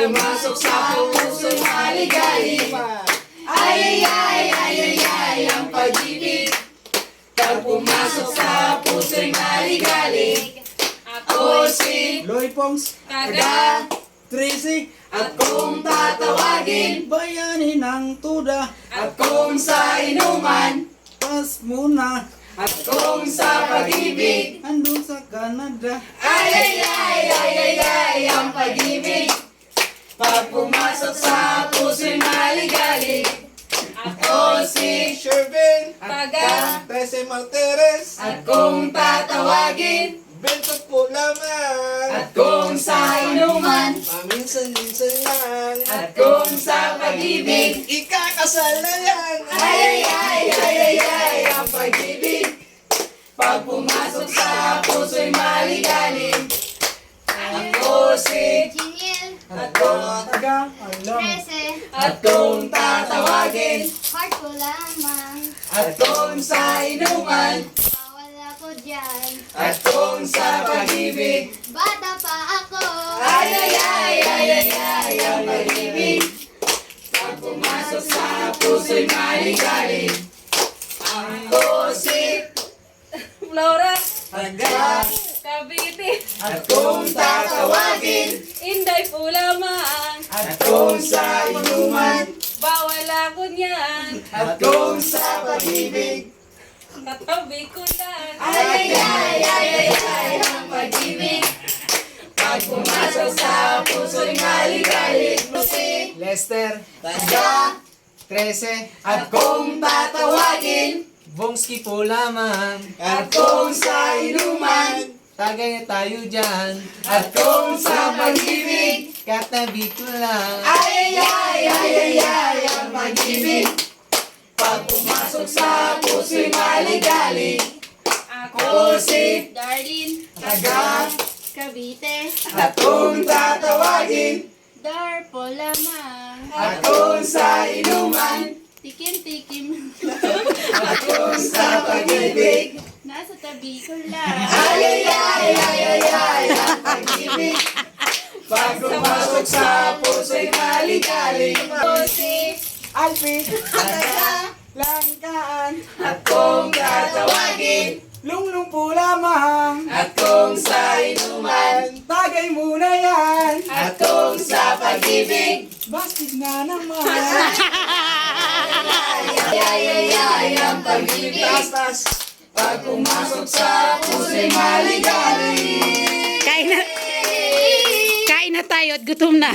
pumasok sa puso'y maligalig. Ay, ay, ay, ay, ay, ang pag-ibig. Pag pumasok sa puso'y maligalig. Ako si Loy Pongs, Taga, Tracy, at kung tatawagin, bayani ng tuda, at kung sa inuman, pas muna, at kung sa pag-ibig. andun sa Canada. Ay, ay, ay, ay, ay, ay, ang pag-ibig. Pag pumasok sa puso'y maligalig. Ako si Shervin, Taga, Tracy Martires, at kung tatawagin, Bentot po lamang, at kung sa inuman, paminsan-minsan lang, at kung sa pag-ibig. ikakasal na yan. Ay, ay, ay, ay, ay, ay, ang pag-ibig. Pag pumasok sa puso'y maligalig. Ako si Jingle, at kung, Taga, alam, Trece, at kung tatawagin, heart ko lamang. at kung sa inuman, Bawal ako dyan, at kung sa pag-ibig. bata pa ako. Ay, ay, ay, ay, ay, ay, ang pag-ibig. Pag pumasok sa puso'y maligalig. Ako si Flora Taga, Cavite, at kung tatawagin, Inday po lamang, at kung sa inuman, bawal ako niyan, at kung sa pag-ibig. katabi ko lang. Ay, ay, ay, ay, ay, ay, ang pag-ibig. Pag pumasok sa puso'y maligalig. Si Lester, Taga, Trece, at kung tatawagin, Bongski po lamang, at kung sa inuman, tagay na tayo dyan, at kung sa pag-ibig. katabi ko lang. Ay, ay, ay, ay, ay, ay, ang pag-ibig. Pag pumasok sa puso'y maligalig. Ako si Darlene, Taga, Cavite, at kung tatawagin, Dar po lamang. at kung sa inuman, Tikim-tikim, at kung sa pag-ibig. nasa tabi ko lang. Ay, ay, ay, ay, ay, ay, ang pag-ibig. Pag pumasok sa puso'y maligalig. Ako si Alpi, Taga, Langkaan, at kung tatawagin, Lunglung po lamang, at kung sa inuman, tagay muna yan, at kung sa pag-ibig. bastig na naman. Ay, ay, ay, ay, ang pag-ibig. Tas, Pag pumasok sa puso'y maligalig. Kain na tayo at gutom na.